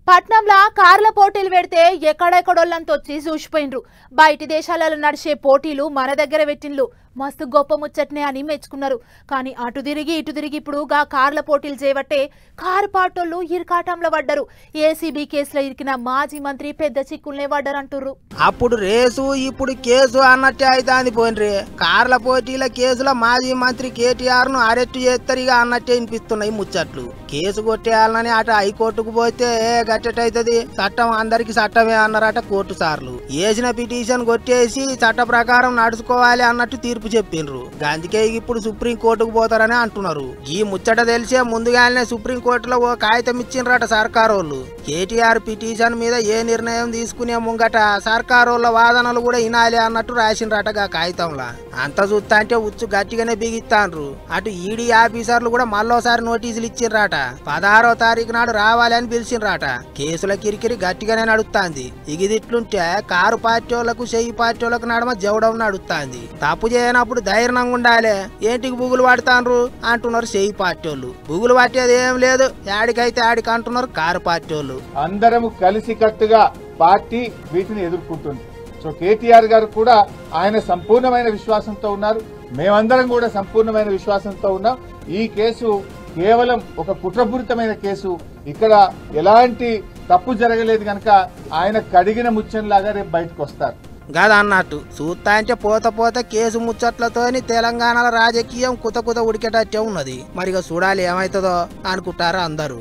పట్నంలో కార్ల పోటీలు పెడితే ఎక్కడెక్కడోళ్ళంతా వచ్చి చూసిపోయినరు. బయటి దేశాలలో నడిచే పోటీలు మన దగ్గర పెట్టిండ్లు. మస్తు గొప్ప ముచ్చట్నే అని మెచ్చుకున్నారు. కానీ అటు తిరిగి ఇటు తిరిగి ఇప్పుడు గా కార్ల పోటీలు చేయబట్టే కారు పాటోళ్ళు ఇరకాటంలో పడ్డారు. ఏసీబీ కేసులో ఇరికిన మాజీ మంత్రి పెద్ద చిక్కుల్నే పడ్డారంటుర్రు. అప్పుడు రేసు ఇప్పుడు కేసు అన్నట్టే అవుతాంది. పోయినరే కార్ల పోటీల కేసులో మాజీ మంత్రి కేటీఆర్ ను అరెస్టు చేస్తారిగా అన్నట్టే వినిపిస్తున్నాయి ముచ్చట్లు. కేసు కొట్టేయాలని అటు హైకోర్టుకు పోతే గట్టెటైతది. చట్టం అందరికి చట్టమే అన్నారట కోర్టు సార్లు. వేసిన పిటిషన్ కొట్టేసి చట్ట ప్రకారం నడుచుకోవాలి అన్నట్టు తీర్పు చెప్పిండ్రు. అందుకే ఇప్పుడు సుప్రీం కోర్టుకు పోతారని అంటున్నారు. ఈ ముచ్చట తెలిసే ముందుగానే సుప్రీం కోర్టులో ఓ కాగితం ఇచ్చిండ్రట సర్కారోళ్ళు. కేటీఆర్ పిటిషన్ మీద ఏ నిర్ణయం తీసుకునే ముంగట సర్కారోళ్ళ వాదనలు కూడా వినాలి అన్నట్టు రాసిండ్రటగా కాగితంలా. అంత చూస్తా అంటే ఉచ్చు గట్టిగానే బిగిస్తాండ్రు. అటు ఈడీ ఆఫీసర్లు కూడా మళ్ళోసారి నోటీసులు ఇచ్చిండ్రట. 16వ తారీఖు నాడు రావాలి అని పిలిచిండ్రట. కేసుల కిరికిరి గట్టిగానే నడుస్తాంది. ఇగిదిట్లుంటే కారు పార్టీ వాళ్ళకు చెయ్యి పార్టీ వాళ్ళకు నడమ జవడం నడుస్తాంది. తప్పు చేయనప్పుడు ధైర్యంగా ఉండాలి. ఏంటికి బుగులు పడతాండ్రు అంటున్నారు చెయ్యి పార్టీ వాళ్ళు. బుగులు పట్టేది ఏం లేదు, యాడికైతే ఆడికి అంటున్నారు కారు పార్టీ వాళ్ళు. అందరము కలిసి కట్టుగా పార్టీ వీటిని ఎదుర్కొంటుంది. సో కేటీఆర్ గారు కూడా ఆయన సంపూర్ణమైన విశ్వాసంతో ఉన్నారు. మేమందరం కూడా సంపూర్ణమైన విశ్వాసంతో ఉన్నాం. ఈ కేసు కేవలం ఒక కుట్రపూరితమైన కేసు. ఇక్కడ ఎలాంటి తప్పు జరగలేదు కనుక ఆయన కడిగిన ముచ్చంలాగా రేపు బయటకు వస్తారు గదన్నట్టు. చూస్తా అంటే పోత కేసు ముచ్చట్లతోని తెలంగాణలో రాజకీయం కుత ఉడికేటట్టే ఉన్నది. మరిగా చూడాలి ఏమైతుందో అనుకుంటారా అందరూ.